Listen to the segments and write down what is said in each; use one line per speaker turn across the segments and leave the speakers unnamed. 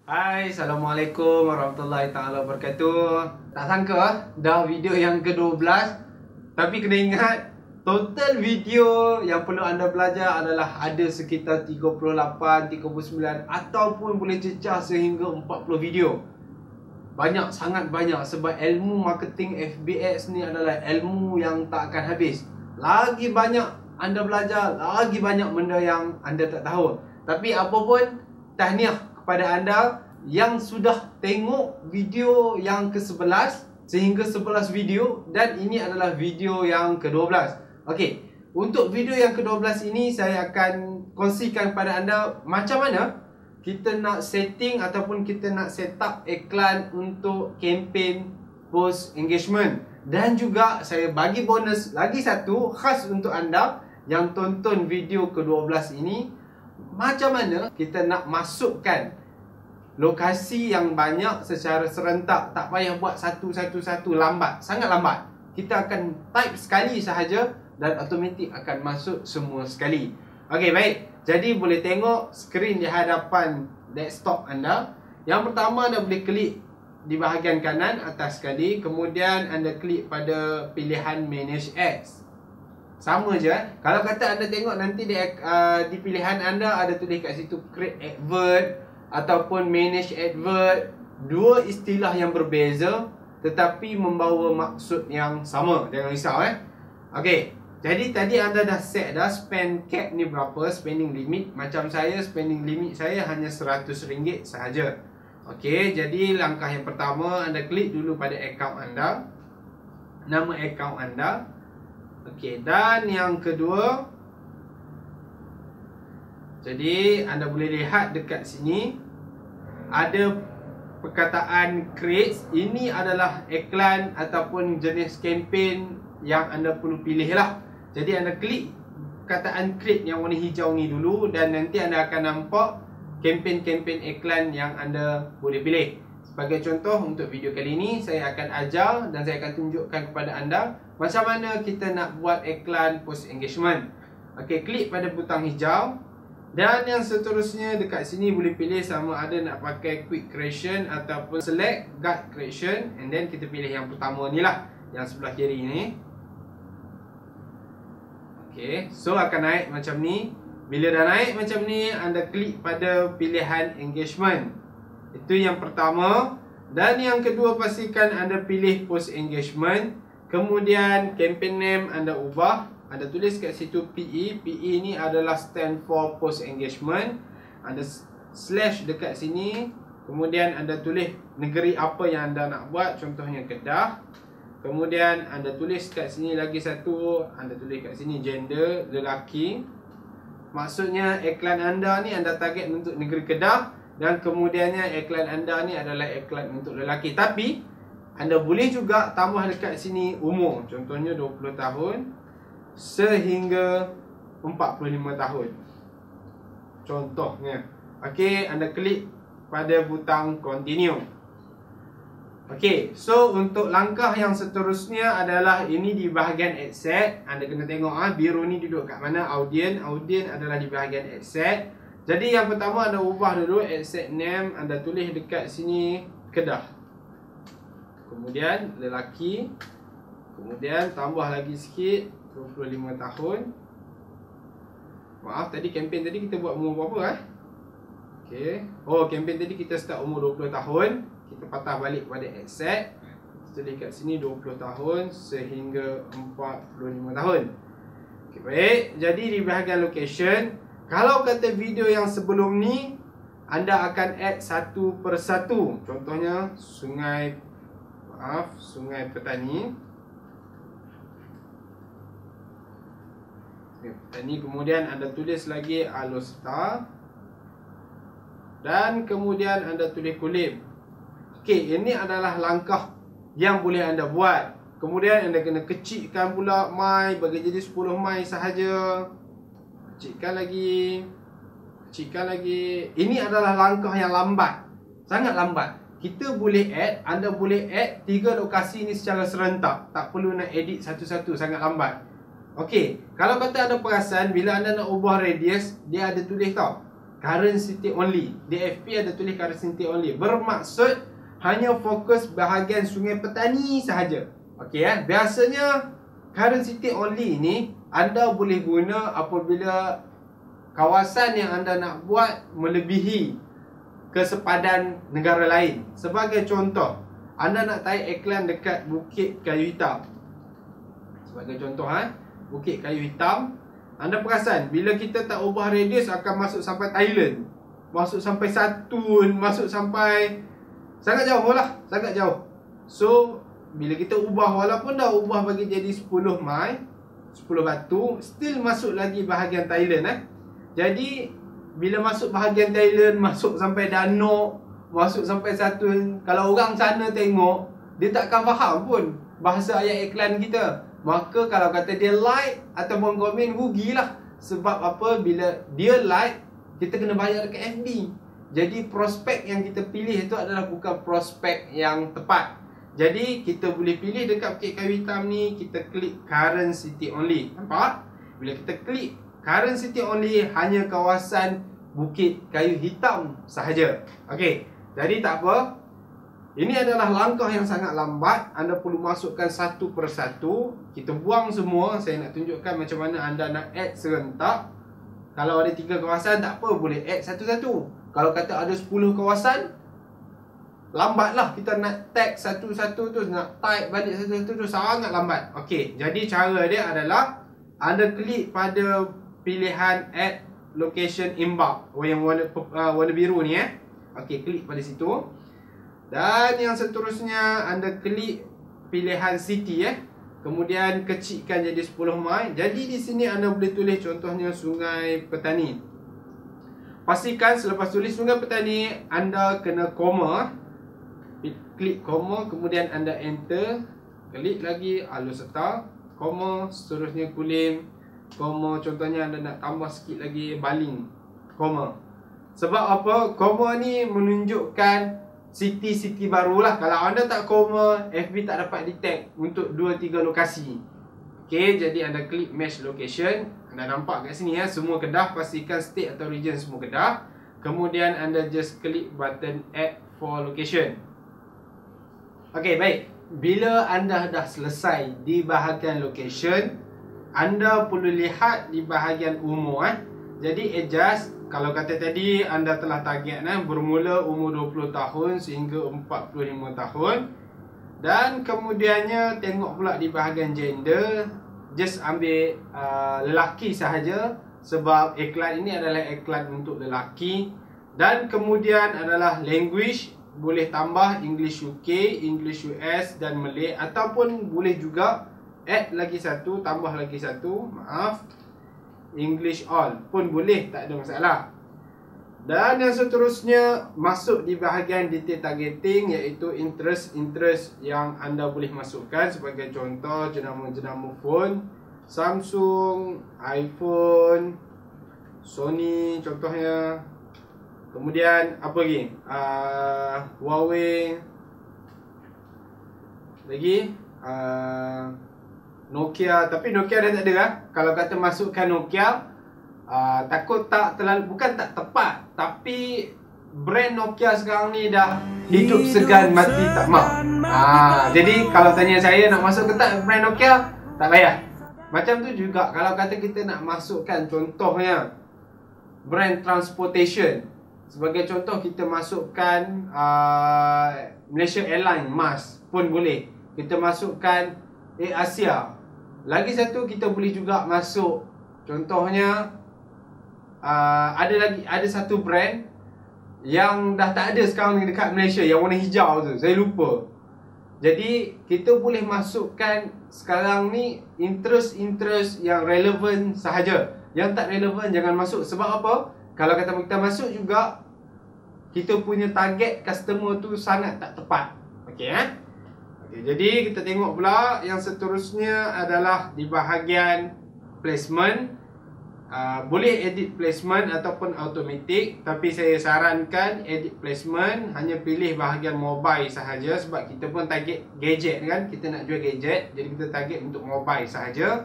Hai, Assalamualaikum warahmatullahi taala wabarakatuh. Tak sangka dah video yang ke-12. Tapi kena ingat, total video yang perlu anda belajar adalah ada sekitar 38, 39 ataupun boleh cecah sehingga 40 video. Banyak, sangat banyak, sebab ilmu marketing FBX ni adalah ilmu yang tak akan habis. Lagi banyak anda belajar, lagi banyak benda yang anda tak tahu. Tapi apa pun, tahniah kepada anda yang sudah tengok video yang ke-11 sehingga 11 video, dan ini adalah video yang ke-12. Okey, untuk video yang ke-12 ini saya akan kongsikan kepada anda macam mana kita nak setting ataupun kita nak set up iklan untuk kempen post engagement. Dan juga saya bagi bonus lagi satu khas untuk anda yang tonton video ke-12 ini, macam mana kita nak masukkan lokasi yang banyak secara serentak. Tak payah buat satu-satu lambat, sangat lambat. Kita akan type sekali sahaja dan automatik akan masuk semua sekali. Okey, baik. Jadi boleh tengok skrin di hadapan desktop anda. Yang pertama, anda boleh klik di bahagian kanan atas sekali. Kemudian anda klik pada pilihan Manage Ads. Sama je. Kalau kata anda tengok nanti di pilihan anda ada tulis kat situ Create Advert ataupun Manage Advert. Dua istilah yang berbeza tetapi membawa maksud yang sama. Jangan risau Okey. Jadi tadi anda dah set dah spend cap ni berapa, spending limit. Macam saya, spending limit saya hanya RM100 sahaja. Okey, jadi langkah yang pertama, anda klik dulu pada akaun anda, nama akaun anda. Okey, dan yang kedua, jadi anda boleh lihat dekat sini ada perkataan create. Ini adalah iklan ataupun jenis kempen yang anda perlu pilih lah. Jadi anda klik perkataan create yang warna hijau ni dulu, dan nanti anda akan nampak kempen-kempen iklan yang anda boleh pilih. Sebagai contoh, untuk video kali ini saya akan ajar dan saya akan tunjukkan kepada anda macam mana kita nak buat iklan post engagement. Okey, klik pada butang hijau. Dan yang seterusnya dekat sini boleh pilih sama ada nak pakai quick creation ataupun select guide creation. And then kita pilih yang pertama ni lah, yang sebelah kiri ni. Okey, so akan naik macam ni. Bila dah naik macam ni, anda klik pada pilihan engagement. Itu yang pertama. Dan yang kedua, pastikan anda pilih post engagement. Kemudian campaign name anda ubah. Anda tulis kat situ PE. PE ni adalah stand for post engagement. Anda slash dekat sini. Kemudian anda tulis negeri apa yang anda nak buat. Contohnya Kedah. Kemudian anda tulis kat sini lagi satu. Anda tulis kat sini gender, lelaki. Maksudnya iklan anda ni anda target untuk negeri Kedah. Dan kemudiannya iklan anda ni adalah iklan untuk lelaki. Tapi anda boleh juga tambah dekat sini umur. Contohnya 20 tahun sehingga 45 tahun. Contohnya. Okey, anda klik pada butang continue. Okey, so untuk langkah yang seterusnya adalah ini di bahagian ad set. Anda kena tengok biru ni duduk kat mana, audience. Audience adalah di bahagian ad set. Jadi yang pertama anda ubah dulu ad set name. Anda tulis dekat sini Kedah. Kemudian lelaki. Kemudian tambah lagi sikit 25 tahun. Maaf, tadi kempen tadi kita buat umur berapa Okey. Oh, kempen tadi kita start umur 20 tahun. Kita patah balik pada ad set. Kita tulis kat sini 20 tahun sehingga 45 tahun. Okey, baik. Jadi di bahagian location, kalau kata video yang sebelum ni anda akan add satu persatu. Contohnya Sungai Petani. Kemudian anda tulis lagi Alostar. Dan kemudian anda tulis Kulim. Okey, ini adalah langkah yang boleh anda buat. Kemudian anda kena kecilkan pula mai, bagi jadi 10 mai sahaja. Kecilkan lagi. Ini adalah langkah yang lambat, sangat lambat. Kita boleh add, anda boleh add 3 lokasi ni secara serentak. Tak perlu nak edit satu-satu, sangat lambat. Okey, kalau kata anda perasan, bila anda nak ubah radius, dia ada tulis tau. current city only. Di FB ada tulis current city only. Bermaksud hanya fokus bahagian Sungai Petani sahaja. Okey ya. Biasanya current city only ni anda boleh guna apabila kawasan yang anda nak buat melebihi kesepadan negara lain. Sebagai contoh, anda nak tarik iklan dekat Bukit Kayu Hitam. Sebagai contoh Bukit Kayu Hitam, anda perasan bila kita tak ubah radius akan masuk sampai Thailand, masuk sampai Satun, masuk sampai sangat jauh lah, sangat jauh. So bila kita ubah, walaupun dah ubah bagi jadi 10 mile, 10 batu, still masuk lagi bahagian Thailand Jadi bila masuk bahagian Thailand, masuk sampai Danok, masuk sampai Satun, kalau orang sana tengok, dia takkan faham pun bahasa ayat iklan kita. Maka kalau kata dia like ataupun komen, rugilah. Sebab apa? Bila dia like, kita kena bayar dekat FB. Jadi prospek yang kita pilih itu adalah bukan prospek yang tepat. Jadi kita boleh pilih dekat Bukit Kayu Hitam ni, kita klik current city only. Nampak? Bila kita klik current city only, hanya kawasan Bukit Kayu Hitam sahaja. Okey, jadi tak apa. Ini adalah langkah yang sangat lambat. Anda perlu masukkan satu persatu. Kita buang semua. Saya nak tunjukkan macam mana anda nak add serentak. Kalau ada 3 kawasan, tak apa, boleh add satu-satu. Kalau kata ada 10 kawasan, lambatlah kita nak tag satu-satu tu, nak type balik satu-satu tu, sangat lambat. Okey, jadi cara dia adalah anda klik pada pilihan add location inbox yang warna biru ni Okey, klik pada situ. Dan yang seterusnya anda klik pilihan city kemudian kecilkan jadi 10 mile. Jadi di sini anda boleh tulis contohnya Sungai Petani. Pastikan selepas tulis Sungai Petani, anda kena koma. Klik koma, kemudian anda enter. Klik lagi halus serta, koma, seterusnya kulim, koma. Contohnya anda nak tambah sikit lagi, baling, koma. Sebab apa? Koma ni menunjukkan city-city barulah. Kalau anda tak koma, FB tak dapat detect untuk 2-3 lokasi. Okey, jadi anda klik match location. Anda nampak kat sini semua Kedah. Pastikan state atau region semua Kedah. Kemudian anda just klik button add for location. Okey, baik. Bila anda dah selesai di bahagian location, anda perlu lihat di bahagian umur Jadi adjust. Kalau kata tadi anda telah target bermula umur 20 tahun sehingga 45 tahun. Dan kemudiannya tengok pula di bahagian gender, just ambil lelaki sahaja sebab iklan ini adalah iklan untuk lelaki. Dan kemudian adalah language, boleh tambah English UK, English US dan Malay, ataupun boleh juga add lagi satu, tambah lagi satu, English all pun boleh, tak ada masalah. Dan yang seterusnya masuk di bahagian detail targeting, iaitu interest yang anda boleh masukkan. Sebagai contoh, jenama-jenama phone, Samsung, iPhone, Sony contohnya. Kemudian apa lagi? Huawei. Lagi Nokia, tapi Nokia dah tak ada Kalau kata masukkan Nokia, takut tak terlalu, bukan tak tepat, tapi brand Nokia sekarang ni dah hidup segan mati tak mau. Jadi kalau tanya saya nak masuk ke tak brand Nokia, tak payah. Macam tu juga kalau kata kita nak masukkan contohnya brand transportation. Sebagai contoh kita masukkan Malaysia Airlines, MAS pun boleh. Kita masukkan Asia. Lagi satu kita boleh juga masuk contohnya ada satu brand yang dah tak ada sekarang ni dekat Malaysia, yang warna hijau tu, saya lupa. Jadi kita boleh masukkan sekarang ni interest yang relevan sahaja. Yang tak relevan jangan masuk. Sebab apa? Kalau kata kita masuk juga, kita punya target customer tu sangat tak tepat. Okey Okey, jadi kita tengok pula yang seterusnya adalah di bahagian placement. Boleh edit placement ataupun automatic, tapi saya sarankan edit placement hanya pilih bahagian mobile sahaja, sebab kita pun target gadget kan, kita nak jual gadget, jadi kita target untuk mobile sahaja.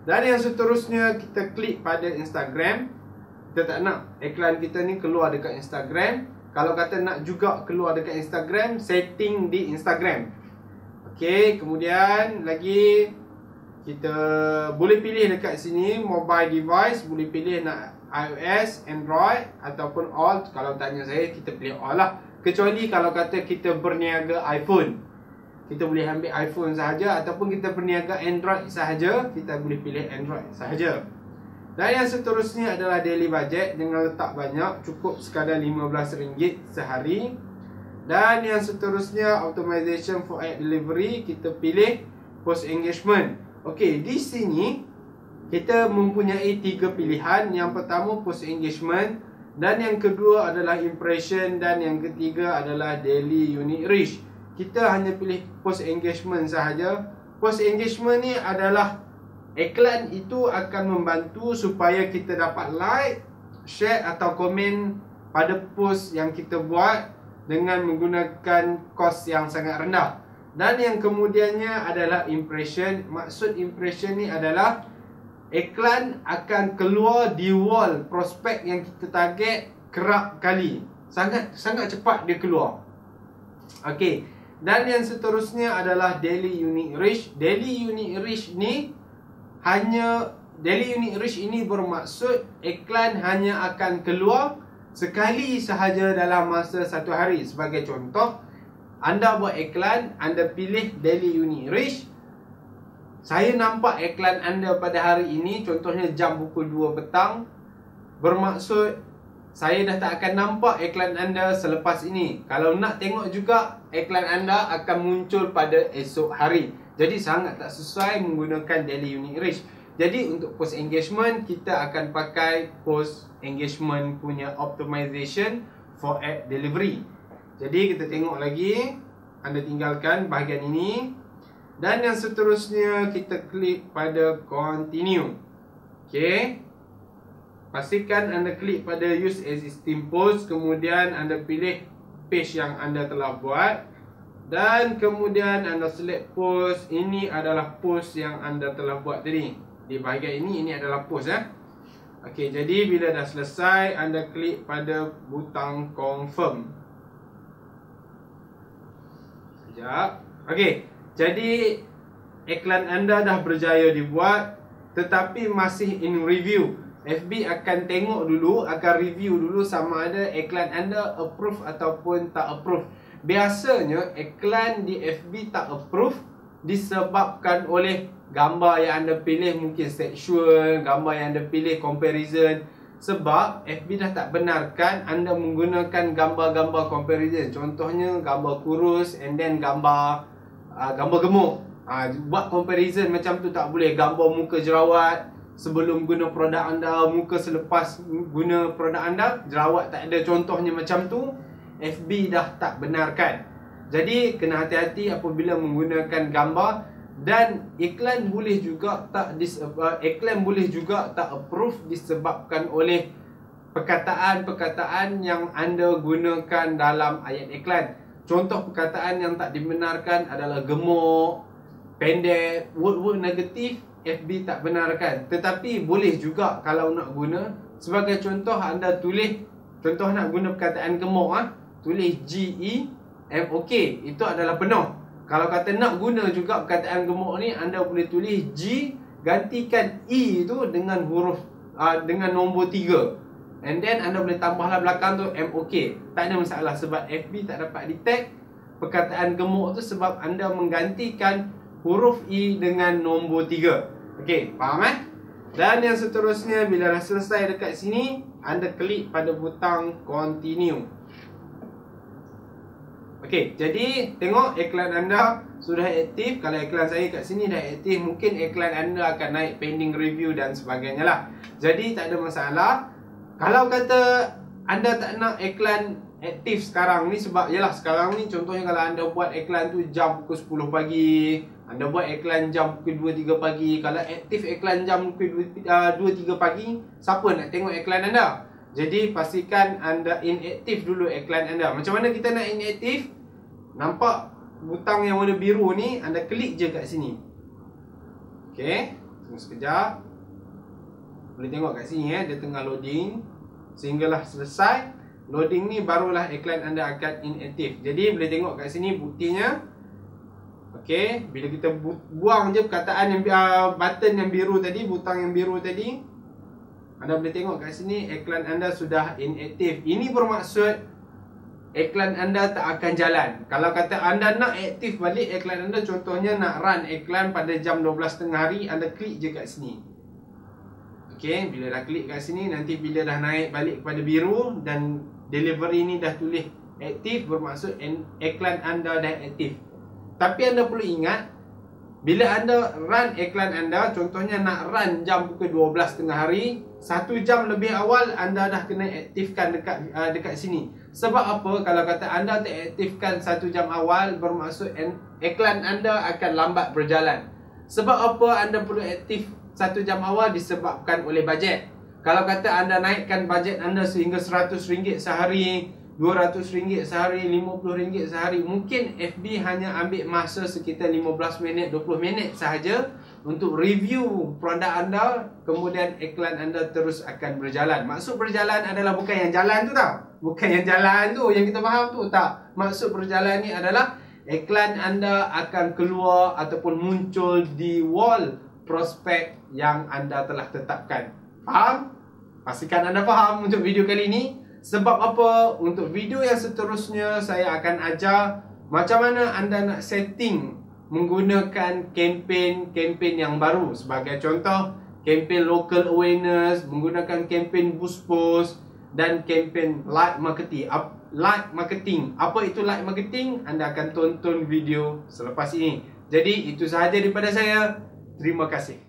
Dan yang seterusnya kita klik pada Instagram. Kita tak nak iklan kita ni keluar dekat Instagram. Kalau kata nak juga keluar dekat Instagram, setting di Instagram. Okey, kemudian lagi kita boleh pilih dekat sini mobile device, boleh pilih nak iOS, Android ataupun all. Kalau tanya saya, kita pilih all lah. Kecuali kalau kata kita berniaga iPhone, kita boleh ambil iPhone sahaja, ataupun kita berniaga Android sahaja, kita boleh pilih Android sahaja. Dan yang seterusnya adalah daily budget dengan letak banyak, cukup sekadar RM15 sehari. Dan yang seterusnya optimization for ad delivery, kita pilih post engagement. Okey, di sini kita mempunyai 3 pilihan. Yang pertama post engagement, dan yang kedua adalah impression, dan yang ketiga adalah daily unique reach. Kita hanya pilih post engagement sahaja. Post engagement ni adalah iklan itu akan membantu supaya kita dapat like, share atau komen pada post yang kita buat dengan menggunakan kos yang sangat rendah. Dan yang kemudiannya adalah impression. Maksud impression ni adalah iklan akan keluar di wall prospek yang kita target kerap kali. Sangat cepat dia keluar. Okey. Dan yang seterusnya adalah daily unique reach. Daily unique reach ni bermaksud iklan hanya akan keluar sekali sahaja dalam masa satu hari. Sebagai contoh, anda buat iklan, anda pilih daily unique reach. Saya nampak iklan anda pada hari ini, contohnya jam pukul 2 petang. Bermaksud saya dah tak akan nampak iklan anda selepas ini. Kalau nak tengok juga, iklan anda akan muncul pada esok hari. Jadi sangat tak sesuai menggunakan daily unique reach. Jadi untuk post engagement, kita akan pakai post engagement punya optimization for ad delivery. Jadi kita tengok lagi. Anda tinggalkan bahagian ini. Dan yang seterusnya, kita klik pada continue. Okey. Pastikan anda klik pada use existing post. Kemudian anda pilih page yang anda telah buat. Dan kemudian anda select post. Ini adalah post yang anda telah buat tadi. Di bahagian ini adalah post ya. Okey, jadi bila dah selesai, anda klik pada butang confirm. Sekejap. Okey, jadi iklan anda dah berjaya dibuat, tetapi masih in review. FB akan tengok dulu, akan review dulu sama ada iklan anda approve ataupun tak approve. Biasanya iklan di FB tak approve disebabkan oleh gambar yang anda pilih mungkin sexual, gambar yang anda pilih comparison. Sebab FB dah tak benarkan anda menggunakan gambar-gambar comparison. Contohnya gambar kurus and then gambar gemuk. Buat comparison macam tu tak boleh. Gambar muka jerawat sebelum guna produk anda, muka selepas guna produk anda, jerawat tak ada, contohnya macam tu, FB dah tak benarkan. Jadi kena hati-hati apabila menggunakan gambar. Dan iklan boleh juga tak approve disebabkan oleh perkataan-perkataan yang anda gunakan dalam ayat iklan. Contoh perkataan yang tak dibenarkan adalah gemuk, pendek, word-word negatif. FB tak benarkan. Tetapi boleh juga kalau nak guna. Sebagai contoh, anda tulis, contoh nak guna perkataan gemuk, tulis GEMOK. Itu adalah penuh. Kalau kata nak guna juga perkataan gemuk ni, anda boleh tulis G, gantikan E tu dengan huruf dengan nombor 3. And then anda boleh tambahlah belakang tu MOK. Tak ada masalah sebab FB tak dapat detect perkataan gemuk tu sebab anda menggantikan huruf E dengan nombor 3. Okey, faham Dan yang seterusnya, bila dah selesai dekat sini, anda klik pada butang continue. Okey, jadi tengok iklan anda sudah aktif. Kalau iklan saya kat sini dah aktif, mungkin iklan anda akan naik pending review dan sebagainya lah. Jadi tak ada masalah. Kalau kata anda tak nak iklan aktif sekarang ni, sebab yalah sekarang ni contohnya kalau anda buat iklan tu jam pukul 10 pagi, anda buat iklan jam pukul 2-3 pagi. Kalau aktif iklan jam pukul 2-3 pagi, siapa nak tengok iklan anda? Jadi pastikan anda inaktif dulu iklan anda. Macam mana kita nak inaktif? Nampak butang yang warna biru ni, anda klik je kat sini. Okey, tunggu sekejap. Boleh tengok kat sini dia tengah loading. sehinggalah selesai loading ni, barulah iklan anda akan inaktif. Jadi boleh tengok kat sini buktinya. Okey, bila kita buang je perkataan yang button yang biru tadi, butang yang biru tadi, anda boleh tengok kat sini iklan anda sudah inaktif. Ini bermaksud iklan anda tak akan jalan. Kalau kata anda nak aktif balik iklan anda, contohnya nak run iklan pada jam 12 tengah hari, anda klik je kat sini. Okey, bila dah klik kat sini, nanti bila dah naik balik kepada biru dan delivery ni dah tulis aktif, bermaksud iklan anda dah aktif. Tapi anda perlu ingat, bila anda run iklan anda, contohnya nak run jam pukul 12 tengah hari, 1 jam lebih awal anda dah kena aktifkan dekat sini. Sebab apa? Kalau kata anda tak aktifkan 1 jam awal, bermaksud iklan anda akan lambat berjalan. Sebab apa anda perlu aktif 1 jam awal? Disebabkan oleh bajet. Kalau kata anda naikkan bajet anda sehingga RM100 sehari, RM200 sehari, RM50 sehari, mungkin FB hanya ambil masa sekitar 15 minit, 20 minit sahaja untuk review produk anda, kemudian iklan anda terus akan berjalan. Maksud berjalan adalah bukan yang jalan tu tau. Bukan yang jalan tu yang kita faham tu, tak. Maksud berjalan ni adalah iklan anda akan keluar ataupun muncul di wall prospek yang anda telah tetapkan. Faham? Pastikan anda faham untuk video kali ini. Sebab apa? Untuk video yang seterusnya saya akan ajar macam mana anda nak setting menggunakan kempen yang baru. Sebagai contoh, kempen local awareness, menggunakan kempen boost post dan kempen light marketing. Apa itu light marketing? Anda akan tonton video selepas ini. Jadi itu sahaja daripada saya. Terima kasih.